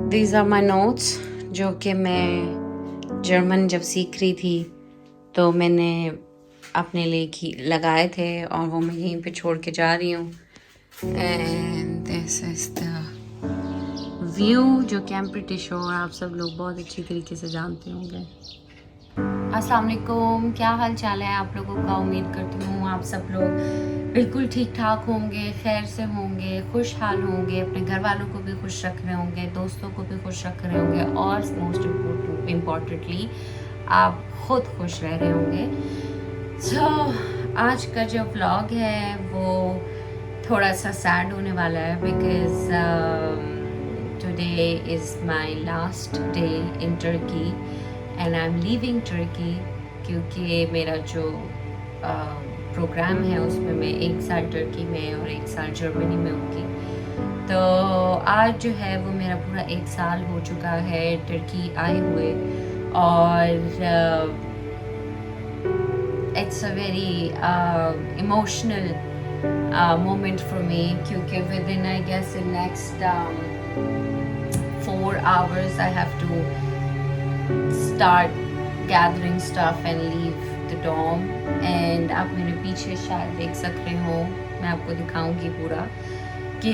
These are my notes जो कि मैं जर्मन जब सीख रही थी तो मैंने अपने लिए लगाए थे और वो मैं यहीं पे छोड़ के जा रही हूँ। And this is the view जो कि आई एम प्रीटी श्योर आप सब लोग बहुत अच्छी तरीके से जानते होंगे। अस्सलाम वालेकुम, क्या हाल चाल है आप लोगों का। उम्मीद करती हूँ आप सब लोग बिल्कुल ठीक ठाक होंगे, खैर से होंगे, खुशहाल होंगे, अपने घर वालों को भी खुश रख रहे होंगे, दोस्तों को भी खुश रख रहे होंगे और मोस्ट इम्पॉर्टेंटली आप खुद खुश रह रहे होंगे। आज का जो व्लॉग है वो थोड़ा सा सैड होने वाला है because today is my last day in Turkey and I am leaving Turkey, क्योंकि मेरा जो प्रोग्राम है उसमें मैं 1 साल टर्की में और 1 साल जर्मनी में होंगी। तो आज जो है वो मेरा पूरा 1 साल हो चुका है टर्की आए हुए और it's a very emotional moment for me, क्योंकि within I guess in next 4 hours I have to start gathering stuff and leave the dorm। and आप मेरे पीछे शायद देख सकते हो, मैं आपको दिखाऊंगी पूरा कि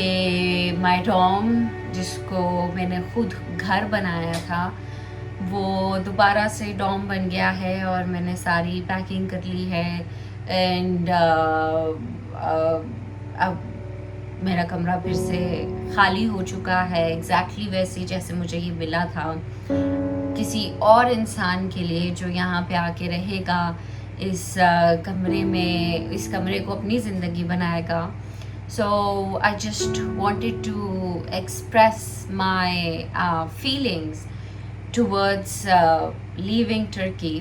my dorm जिसको मैंने खुद घर बनाया था वो दोबारा से डॉम बन गया है और मैंने सारी पैकिंग कर ली है। एंड अब मेरा कमरा फिर से खाली हो चुका है, एग्जैक्टली वैसे जैसे मुझे ये मिला था, किसी और इंसान के लिए जो यहाँ पे आके रहेगा, इस कमरे में, इस कमरे को अपनी ज़िंदगी बनाएगा। So I just wanted to express my feelings towards leaving Turkey.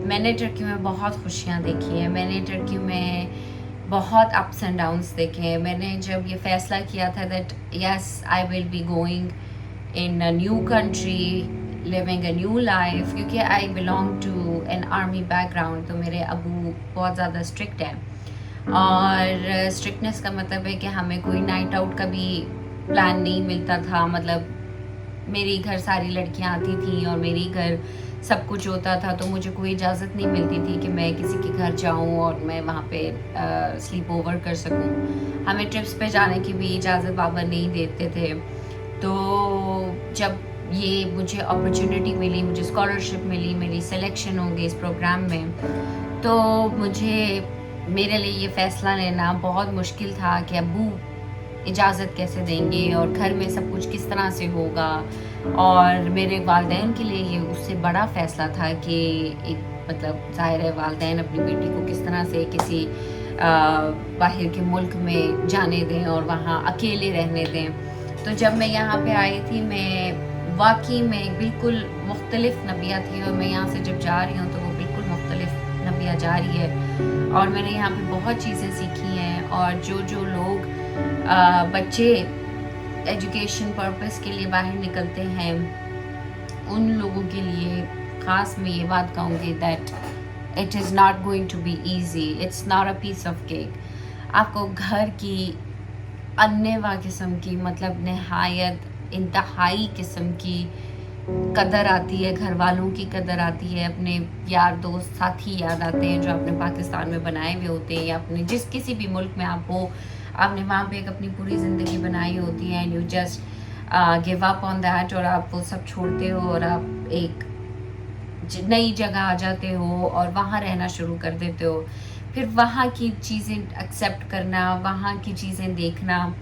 मैंने टर्की में बहुत खुशियाँ देखी हैं, मैंने टर्की में बहुत अप्स एंड डाउन्स देखे हैं। मैंने जब ये फ़ैसला किया था that yes I will be going in a new country, living a new life, क्योंकि I belong to an army background, तो मेरे अबू बहुत ज़्यादा स्ट्रिक्ट हैं और स्ट्रिक्टनेस का मतलब है कि हमें कोई नाइट आउट का भी प्लान नहीं मिलता था। मतलब मेरी घर सारी लड़कियां आती थी और मेरी घर सब कुछ होता था, तो मुझे कोई इजाज़त नहीं मिलती थी कि मैं किसी के घर जाऊं और मैं वहाँ पे स्लीप ओवर कर सकूं। हमें ट्रिप्स पे जाने की भी इजाज़त बाबा नहीं देते थे। तो जब ये मुझे अपॉर्चुनिटी मिली, मुझे स्कॉलरशिप मिली, मेरी सिलेक्शन हो गई इस प्रोग्राम में, तो मुझे मेरे लिए ये फ़ैसला लेना बहुत मुश्किल था कि अब्बू इजाज़त कैसे देंगे और घर में सब कुछ किस तरह से होगा। और मेरे वालिदैन के लिए ये उससे बड़ा फ़ैसला था कि एक मतलब ज़ाहिर है वालिदैन अपनी बेटी को किस तरह से किसी बाहर के मुल्क में जाने दें और वहाँ अकेले रहने दें। तो जब मैं यहाँ पे आई थी, मैं वाकई में बिल्कुल मुख्तलिफ नबिया थी और मैं यहाँ से जब जा रही हूँ तो वो बिल्कुल मुख्तलिफ नबिया जा रही है और मैंने यहाँ पे बहुत चीज़ें सीखी हैं। और जो लोग बच्चे एजुकेशन पर्पस के लिए बाहर निकलते हैं, उन लोगों के लिए ख़ास मैं ये बात कहूँगी that it is not going to be easy, it's not a piece of cake. आपको घर की अन्नेवा किस्म की, मतलब नहायत इंतहाई किस्म की कदर आती है, घर वालों की कदर आती है, अपने यार दोस्त साथी याद आते हैं जो आपने पाकिस्तान में बनाए हुए होते हैं या अपने जिस किसी भी मुल्क में आप हो, आपने वहाँ पे एक अपनी पूरी ज़िंदगी बनाई होती है and you just give up on that और आप वो सब छोड़ते हो और आप एक नई जगह आ जाते हो और वहाँ रहना शुरू कर देते हो। फिर वहाँ की चीज़ें एक्सेप्ट करना, वहाँ की चीज़ें देखना,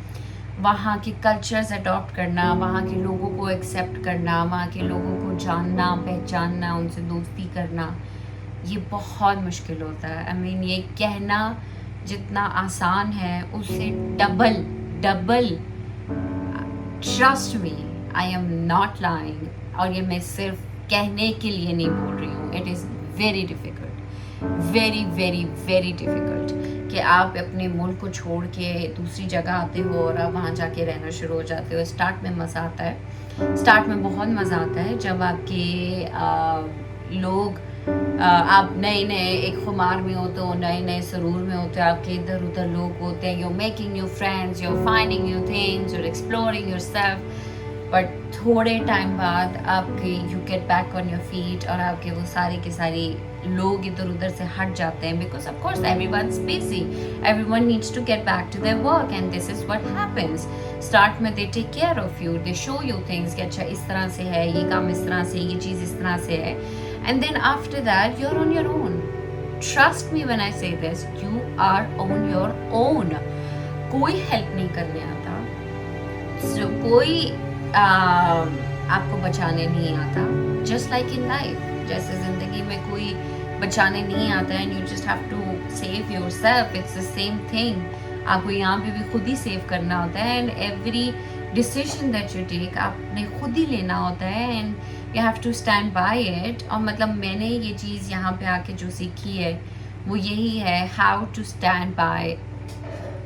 वहाँ के कल्चर्स अडॉप्ट करना, वहाँ के लोगों को एक्सेप्ट करना, वहाँ के लोगों को जानना, पहचानना, उनसे दोस्ती करना, ये बहुत मुश्किल होता है। आई मीन ये कहना जितना आसान है उससे double trust me, I am not lying. और ये मैं सिर्फ कहने के लिए नहीं बोल रही हूँ, it is very difficult, very very very difficult कि आप अपने मुल्क को छोड़ के दूसरी जगह आते हो और आप वहाँ जाके रहना शुरू हो जाते हो। स्टार्ट में मज़ा आता है, स्टार्ट में बहुत मज़ा आता है जब आपके लोग आप नए नए एक खुमार में होते हो, नए नए सरूर में होते हो, आपके इधर उधर लोग होते हैं, you making new friends, you finding new things, you exploring yourself. But थोड़े टाइम बाद आपके you get back on your feet और आपके वो सारे के सारे लोग इधर उधर से हट जाते हैं, because of course everyone's busy, everyone needs to get back to their work and this is what happens. Start में they take care of you, they show you things कि अच्छा इस तरह से है, ये काम इस तरह से, ये चीज़ इस तरह से है, and then after that you are on your own. Trust me when I say this, you are on your own. कोई हेल्प नहीं करने आता, so, कोई आपको बचाने नहीं आता. जस्ट लाइक इन लाइफ, जैसे ज़िंदगी में कोई बचाने नहीं आता and you just have to save yourself, it's the same thing. आपको यहाँ पे भी खुद ही सेव करना होता है and every decision that you take आपने खुद ही लेना होता है and you have to stand by it. और मतलब मैंने ये चीज़ यहाँ पे आके जो सीखी है वो यही है, how to stand by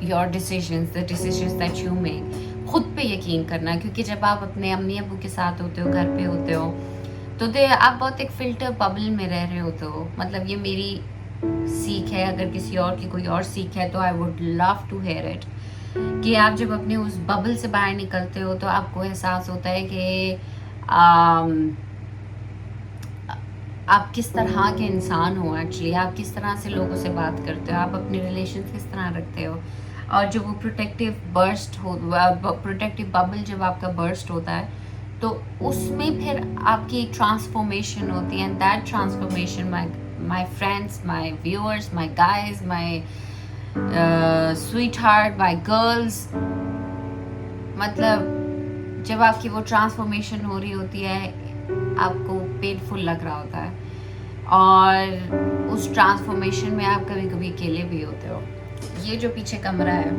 your decisions, the decisions that you make. खुद पे यकीन करना, क्योंकि जब आप अपने अम्मी अबू के साथ होते हो, घर पे होते हो, तो आप बहुत एक फिल्टर बबल में रह रहे होते हो. मतलब ये मेरी सीख है, अगर किसी और की कोई और सीख है तो I would love to hear it. कि आप जब अपने उस बबल से बाहर निकलते हो तो आपको एहसास होता है कि आप किस तरह के इंसान हो. एक्चुअली आप किस तरह से लोगों से बात करते हो, आप अपने रिलेशन किस तरह रखते हो. और जो वो प्रोटेक्टिव बबल जब आपका बर्स्ट होता है तो उसमें फिर आपकी एक ट्रांसफॉर्मेशन होती है. And that transformation my friends, my viewers, my guys, my sweet heart, my girls, मतलब जब आपकी वो ट्रांसफॉर्मेशन हो रही होती है आपको पेनफुल लग रहा होता है और उस ट्रांसफॉर्मेशन में आप कभी कभी अकेले भी होते हो. ये जो पीछे कमरा है,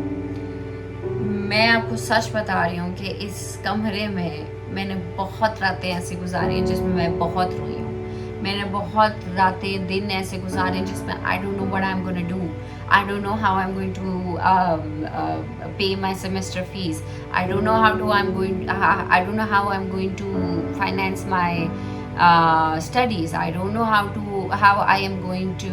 मैं आपको सच बता रही हूँ कि इस कमरे में मैंने बहुत रातें ऐसी गुजारी हैं जिसमें मैं बहुत रोई हूँ. मैंने बहुत रातें दिन ऐसे गुजारे हैं जिसमें I don't know what I am going to do, I don't know how I am going to pay my semester fees, I don't know how I am going to finance my studies, I don't know how I am going to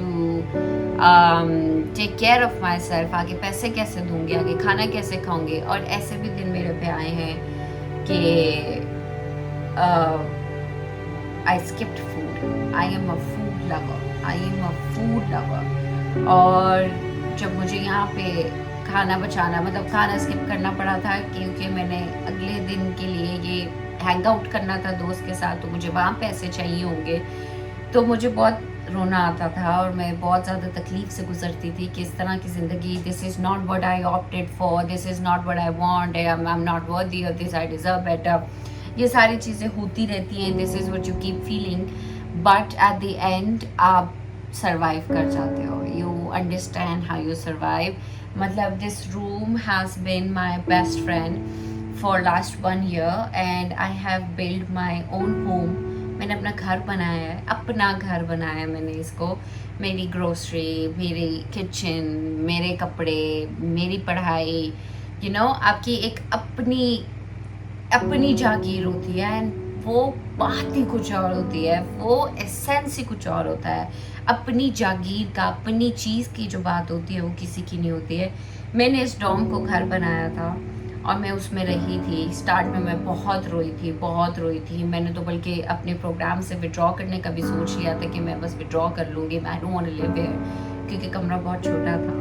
take care of myself. आगे पैसे कैसे दूंगी, आगे खाना कैसे खाऊंगी. और ऐसे भी दिन मेरे पे आए हैं कि I skipped food. I am a food lover. और जब मुझे यहाँ पे खाना बचाना, मतलब खाना स्किप करना पड़ा था क्योंकि मैंने अगले दिन के लिए ये हैंग आउट करना था दोस्त के साथ, तो मुझे वहाँ पैसे चाहिए होंगे, तो मुझे बहुत रोना आता था और मैं बहुत ज़्यादा तकलीफ़ से गुजरती थी कि इस तरह की ज़िंदगी, this is not what I opted for, this is not what I want, I am not worthy of this, I deserve better. ये सारी चीज़ें होती रहती हैं, this is what you keep feeling, but at the end आप survive कर जाते हो. You understand how you survive. मतलब this room has been my best friend for last 1 year and I have built my own home. मैंने अपना घर बनाया है, अपना घर बनाया है मैंने इसको. मेरी ग्रोसरी, मेरी किचन, मेरे कपड़े, मेरी पढ़ाई, यू नो, आपकी एक अपनी जागीर होती है एंड वो बात ही कुछ और होती है, वो एसेंस ही कुछ और होता है. अपनी जागीर का, अपनी चीज़ की जो बात होती है वो किसी की नहीं होती है. मैंने इस डॉम को घर बनाया था और मैं उसमें रही थी. स्टार्ट में मैं बहुत रोई थी. मैंने तो बल्कि अपने प्रोग्राम से विड्रॉ करने का भी सोच लिया था कि मैं बस विड्रॉ कर लूँगी, I don't want to live here, क्योंकि कमरा बहुत छोटा था.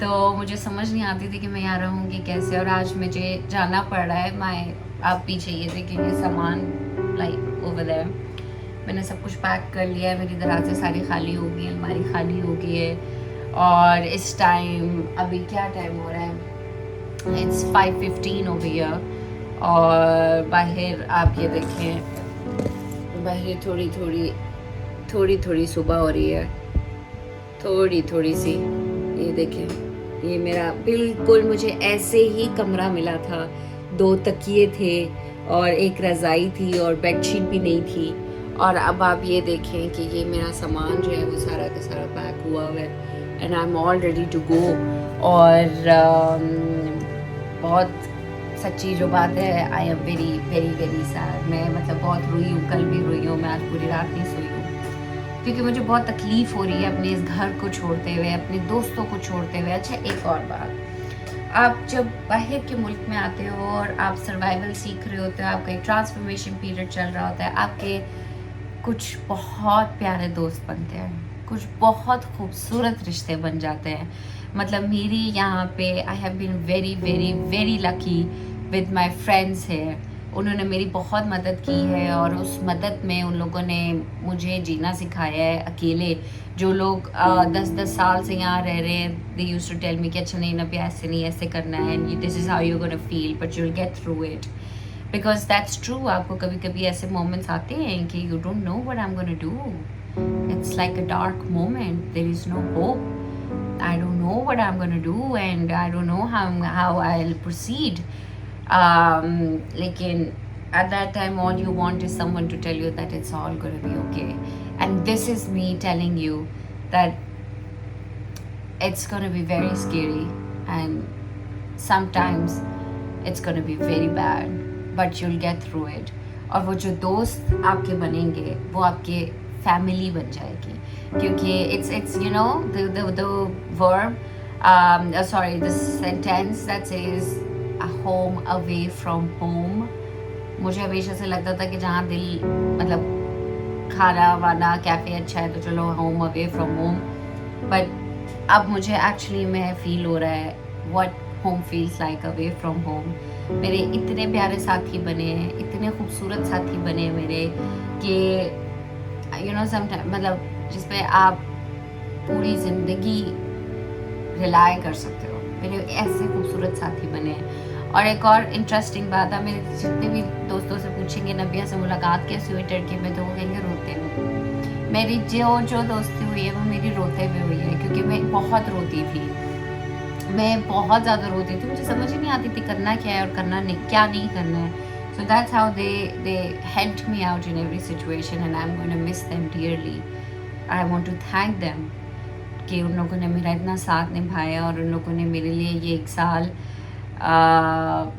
तो मुझे समझ नहीं आती थी कि मैं यहाँ रहूँगी कैसे. और आज मुझे जाना पड़ रहा है. आप पीछे ये देखेंगे सामान, लाइक ओवर देयर, मैंने सब कुछ पैक कर लिया है. मेरी दराज़ें सारी खाली हो गई हैं, अलमारी खाली हो गई है. और इस टाइम, अभी क्या टाइम हो रहा है, It's 5:15 over here. और बाहर आप ये देखें, बाहर थोड़ी सुबह हो रही है, थोड़ी सी. ये देखें, ये मेरा बिल्कुल मुझे ऐसे ही कमरा मिला था. 2 तकिए थे और एक रज़ाई थी और बेडशीट भी नहीं थी. और अब आप ये देखें कि ये मेरा सामान जो है वो सारा का सारा पैक हुआ हुआ है and I am all ready to go. और बहुत सच्ची जो बात है, I am very very very sad. मैं मतलब बहुत रोई हूँ, कल भी रोई हूँ, मैं आज पूरी रात नहीं सोई हूँ क्योंकि मुझे बहुत तकलीफ़ हो रही है अपने इस घर को छोड़ते हुए, अपने दोस्तों को छोड़ते हुए. अच्छा, एक और बात, आप जब बाहर के मुल्क में आते हो और आप सर्वाइवल सीख रहे होते हो, आपका एक ट्रांसफॉर्मेशन पीरियड चल रहा होता है, आपके कुछ बहुत प्यारे दोस्त बनते हैं, कुछ बहुत खूबसूरत रिश्ते बन जाते हैं। मतलब मेरी यहाँ पे I have been very very very lucky with my friends है। उन्होंने मेरी बहुत मदद की है और उस मदद में उन लोगों ने मुझे जीना सिखाया है अकेले। जो लोग 10-10 साल से यहाँ रह रहे हैं, they used to tell me कि अच्छा नहीं ना, ऐसे नहीं, ऐसे करना है, and this is how you gonna feel but you will get through it, because that's true. आपको कभी कभी ऐसे मोमेंट्स आते हैं कि you don't know what I am gonna do, it's like a dark moment, there is no hope, I don't know what I'm going to do and I don't know how I'll proceed. Lekin at that time all you want is someone to tell you that it's all going to be okay. And this is me telling you that it's going to be very scary and sometimes it's going to be very bad, but you'll get through it. और वो जो दोस्त आपके बनेंगे वो आपके family बन जाएगी, क्योंकि it's you know the verb sorry, the sentence that says a home away from home. मुझे हमेशा से लगता था कि जहाँ दिल, मतलब खाना वाना कैफ़े अच्छा है तो चलो home away from home, but अब मुझे एक्चुअली में फील हो रहा है what home feels like away from home. मेरे इतने प्यारे साथी बने हैं, इतने खूबसूरत साथी बने हैं मेरे कि यू नो समटाइम, मतलब जिस पे आप पूरी ज़िंदगी रिलाई कर सकते हो। मेरे ऐसे खूबसूरत साथी बने हैं। और एक और इंटरेस्टिंग बात है, मेरे जितने भी दोस्तों से पूछेंगे नबिया से मुलाकात कैसे हुई टर्की में, तो वो कहेंगे रोते हुए। मेरी जो दोस्ती हुई है वो मेरी रोते हुए हुई है, क्योंकि मैं बहुत रोती थी, मैं बहुत ज़्यादा रोती थी, मुझे समझ ही नहीं आती थी करना क्या है और करना नहीं, क्या नहीं करना है। So that's how they helped me out in every situation and I'm going to miss them dearly. I want to thank them कि उन लोगों ने मेरा इतना साथ निभाया और उन लोगों ने मेरे लिए ये एक साल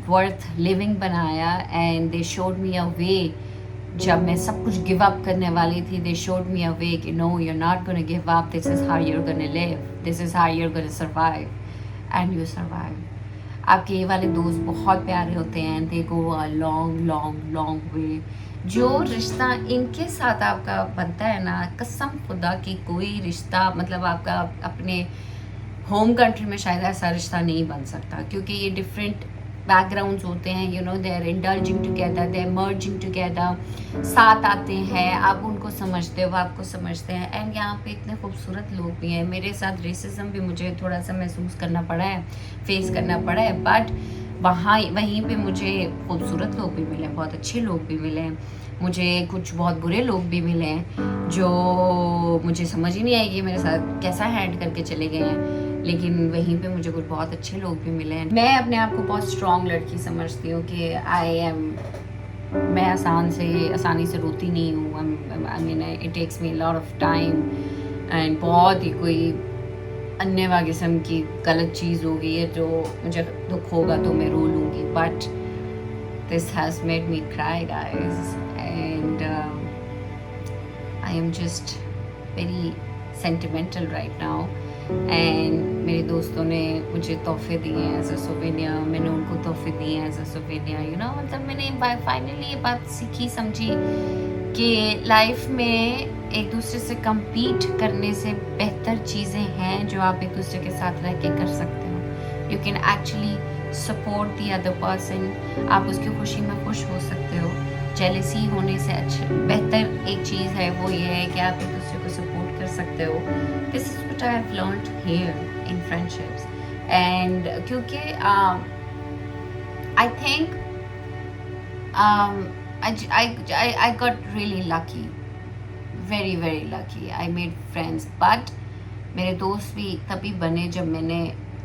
worth living बनाया, and they showed me a way. जब मैं सब कुछ गिव अप करने वाली थी, they showed me a way कि no, you're not going to give up, this is how you're going to live, this is how you're going to survive, and you survive. आपके ये वाले दोस्त बहुत प्यारे होते हैं, they go a long long long way. जो रिश्ता इनके साथ आपका बनता है ना, कसम खुदा की कोई रिश्ता, मतलब आपका अपने होम कंट्री में शायद ऐसा रिश्ता नहीं बन सकता, क्योंकि ये डिफरेंट बैकग्राउंड्स होते हैं, you know, they are indulging together, they are merging together, साथ आते हैं, आप उनको समझते हो, आपको समझते हैं। एंड यहाँ पे इतने खूबसूरत लोग भी हैं। मेरे साथ रेसिज्म भी मुझे थोड़ा सा महसूस करना पड़ा है, फेस करना पड़ा है, बट वहीं पे मुझे खूबसूरत लोग भी मिले, बहुत अच्छे लोग भी मिले, मुझे कुछ बहुत बुरे लोग भी मिले हैं जो मुझे समझ ही नहीं आएगी मेरे साथ कैसा हैंड करके चले गए हैं, लेकिन वहीं पे मुझे कुछ बहुत अच्छे लोग भी मिले हैं। मैं अपने आप को बहुत स्ट्रॉन्ग लड़की समझती हूँ कि मैं आसानी से रोती नहीं हूँ। I mean it takes me lot of time, and बहुत ही कोई अन्य किस्म की गलत चीज़ हो गई है जो मुझे दुख होगा तो मैं रो लूँगी, but this has made me cry guys, and I am just very sentimental right now. And मेरे दोस्तों ने मुझे तोहफे दिए हैं एज अ सोवेनियर, मैंने उनको तोहफे दिए हैं as a souvenir, you know. मतलब मैंने फाइनली ये बात सीखी समझी कि लाइफ में एक दूसरे से compete करने से बेहतर चीज़ें हैं जो आप एक दूसरे के साथ रह के कर सकते हो। You can actually support the other person, आप उसकी खुशी में खुश हो सकते हो। जेलसी होने से बेहतर एक चीज़ है वो ये है कि आप एक दूसरे को सपोर्ट कर सकते हो। This is what I have learned here in friendships, and क्योंकि I think I got really lucky, very very lucky. I made friends, but मेरे दोस्त भी तभी बने जब मैंने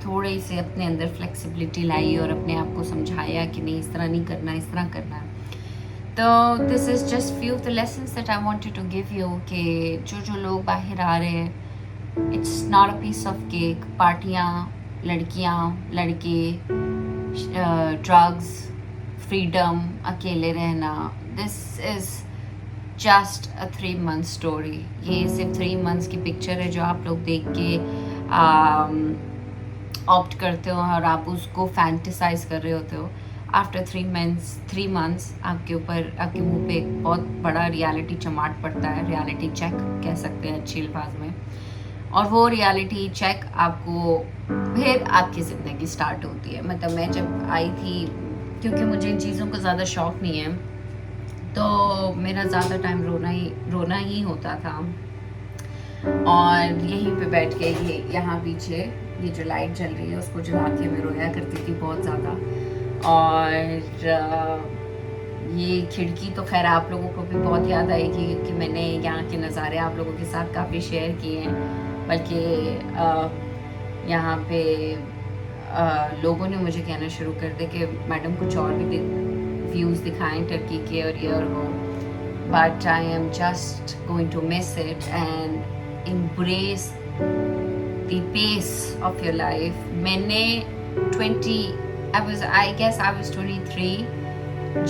थोड़ी से अपने अंदर फ्लेक्सिबिलिटी लाई और अपने आप को समझाया कि नहीं, इस तरह नहीं करना, इस तरह करना। तो this is just few of the lessons that I wanted to give you कि जो लोग बाहर आ रहे हैं, it's not a piece of cake. पार्टियाँ, लड़कियाँ, लड़के, ड्रग्स, फ्रीडम, अकेले रहना, this is just a 3 month story. ये सिर्फ 3 months की पिक्चर है जो आप लोग देख के ऑप्ट करते हो और आप उसको फैंटिसाइज कर रहे होते हो, आफ्टर 3 मंथ्स आपके ऊपर, आपके मुंह पे एक बहुत बड़ा रियलिटी चमाट पड़ता है, रियलिटी चेक कह सकते हैं अच्छी अल्फाज में। और वो रियलिटी चेक आपको, फिर आपकी ज़िंदगी स्टार्ट होती है। मतलब मैं जब आई थी, क्योंकि मुझे इन चीज़ों का ज़्यादा शौक़ नहीं है, तो मेरा ज़्यादा टाइम रोना ही होता था। और यहीं पे बैठ के यहाँ पीछे ये जो लाइट जल रही है उसको जला के मैं रोया करती थी बहुत ज़्यादा। और ये खिड़की तो खैर आप लोगों को भी बहुत याद आएगी, क्योंकि मैंने यहाँ के नज़ारे आप लोगों के साथ काफ़ी शेयर किए हैं। बल्कि यहाँ पे लोगों ने मुझे कहना शुरू कर दिया कि मैडम कुछ और भी व्यूज़ दिखाएं टर्की के और ये और वो, but I am just going to miss it and embrace the pace of your life. मैंने 23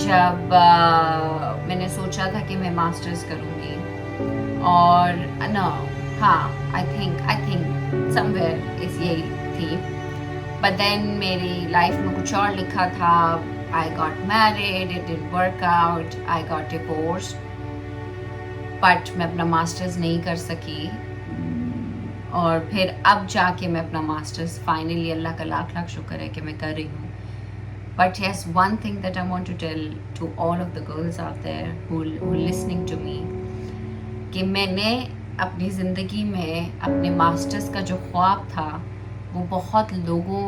जब मैंने सोचा था कि मैं मास्टर्स करूँगी, और आई थिंक समवेयर इस यही थी। बट देन मेरी लाइफ में कुछ और लिखा था। I got married, it didn't work out, I got divorced, but मैं अपना मास्टर्स नहीं कर सकी। और फिर अब जाके मैं अपना मास्टर्स फाइनली, अल्लाह का लाख लाख शुक्र है कि मैं कर रही हूँ। But yes, one thing that I want to tell to all of the girls out there who are listening to me, कि मैंने अपनी ज़िंदगी में अपने मास्टर्स का जो ख्वाब था वो बहुत लोगों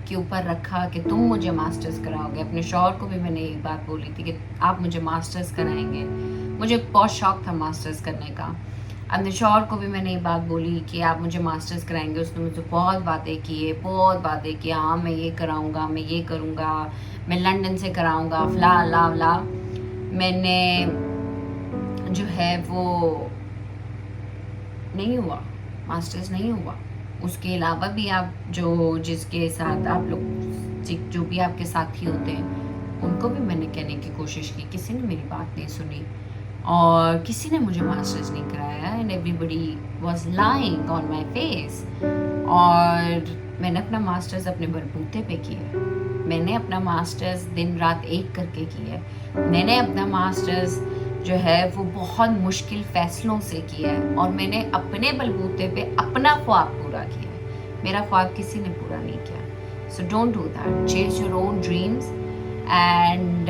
के ऊपर रखा कि तुम मुझे मास्टर्स कराओगे। अपने शौहर को भी मैंने एक बात बोली थी कि आप मुझे मास्टर्स कराएंगे। मुझे बहुत शौक़ था मास्टर्स करने का। अपने शौहर को भी मैंने ये बात बोली कि आप मुझे मास्टर्स कराएंगे। उसने मुझे बहुत बातें की, हाँ मैं ये कराऊंगा, मैं ये करूँगा, मैं लंदन से कराऊंगा, फला ला ला। मैंने जो है वो नहीं हुआ, मास्टर्स नहीं हुआ। उसके अलावा भी आप जिसके साथ आप लोग, जो भी आपके साथी होते हैं, उनको भी मैंने कहने की कोशिश की, किसी ने मेरी बात नहीं सुनी और किसी ने मुझे मास्टर्स नहीं कराया। And everybody was lying on my face. और मैंने अपना मास्टर्स अपने बलबूते पे किया। मैंने अपना मास्टर्स दिन रात एक करके किया। मैंने अपना मास्टर्स जो है वो बहुत मुश्किल फ़ैसलों से किया है, और मैंने अपने बलबूते पे अपना ख्वाब पूरा किया है। मेरा ख्वाब किसी ने पूरा नहीं किया। So don't do that. Chase your own dreams and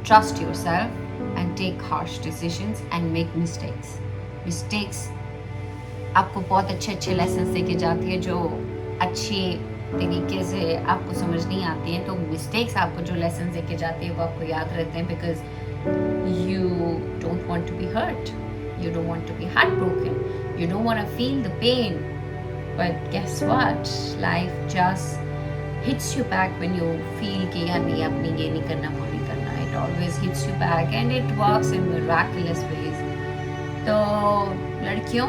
trust yourself and take harsh decisions and make mistakes आपको बहुत अच्छे लेसन दे के जाती है, जो अच्छे तरीके से आपको समझ नहीं आती हैं। तो मिस्टेक्स आपको जो लेसन दे के जाती है वो आपको याद रहते हैं, because you don't want to be hurt, you don't want to be heart broken, you don't want to feel the pain, but guess what, life just hits you back when you feel कि यार नहीं, अब नहीं, ये नहीं करना, वो नहीं करना। Always hits you back and it works in miraculous ways. तो लड़कियों,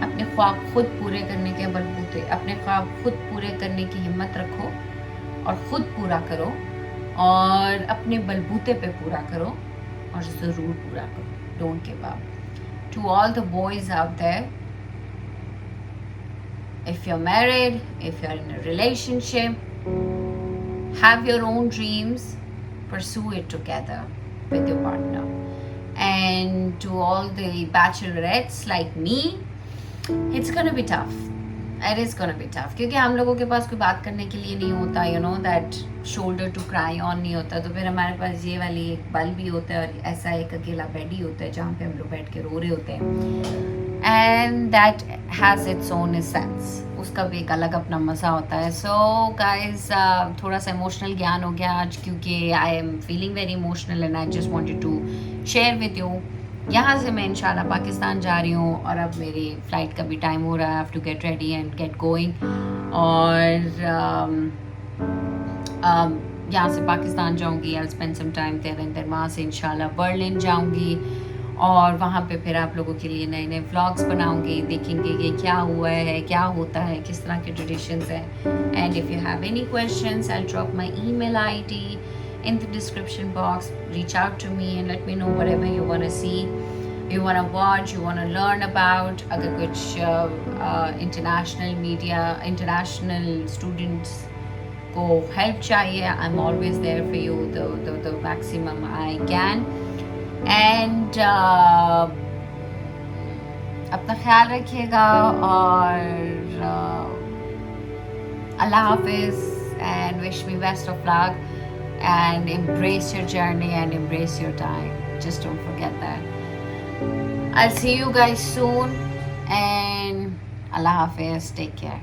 अपने ख्वाब खुद पूरे करने के बलबूते, अपने ख्वाब खुद पूरे करने की हिम्मत रखो और खुद पूरा करो, और अपने बलबूते पे पूरा करो, और ज़रूर पूरा करो। Don't give up. To all the boys out there, if you're married, if you're in a relationship, have your own dreams. Pursue it together with your partner. And to all the bachelorettes like me, it's gonna be tough. It is gonna be tough. क्योंकि हम लोगों के पास कोई बात करने के लिए नहीं होता, you know that shoulder to cry on नहीं होता। तो फिर हमारे पास ये वाली एक बल भी होता है, और ऐसा एक अकेला बेड ही होता है जहाँ पे हम लोग बैठ के रो रहे होते हैं। And that has its own essence. उसका भी एक अलग अपना मज़ा होता है। So guys, थोड़ा सा इमोशनल ज्ञान हो गया आज, क्योंकि I am feeling very emotional and I just wanted to share with you. यहाँ से मैं इंशाल्लाह पाकिस्तान जा रही हूँ, और अब मेरी फ़्लाइट का भी टाइम हो रहा है। I have to get ready and get going. और यहाँ से पाकिस्तान जाऊँगी, I spend some time there, and then वहाँ से इंशाल्लाह बर्लिन जाऊँगी, और वहाँ पे फिर आप लोगों के लिए नए नए व्लॉग्स बनाऊंगी। देखेंगे कि क्या हुआ है, क्या होता है, किस तरह के ट्रेडिशंस हैं। And if you have any questions, I will drop my email ID in the description box. Reach out to me and let me know whatever you want to see. you want to watch, you want to learn about, अगर कुछ international media, international students को help चाहिए, I'm always there for you the maximum I can. And अपना ख्याल रखिएगा और Allah Hafiz, and wish me best of luck, and embrace your journey and embrace your time. Just don't forget that. I'll see you guys soon, and Allah Hafiz. Take care.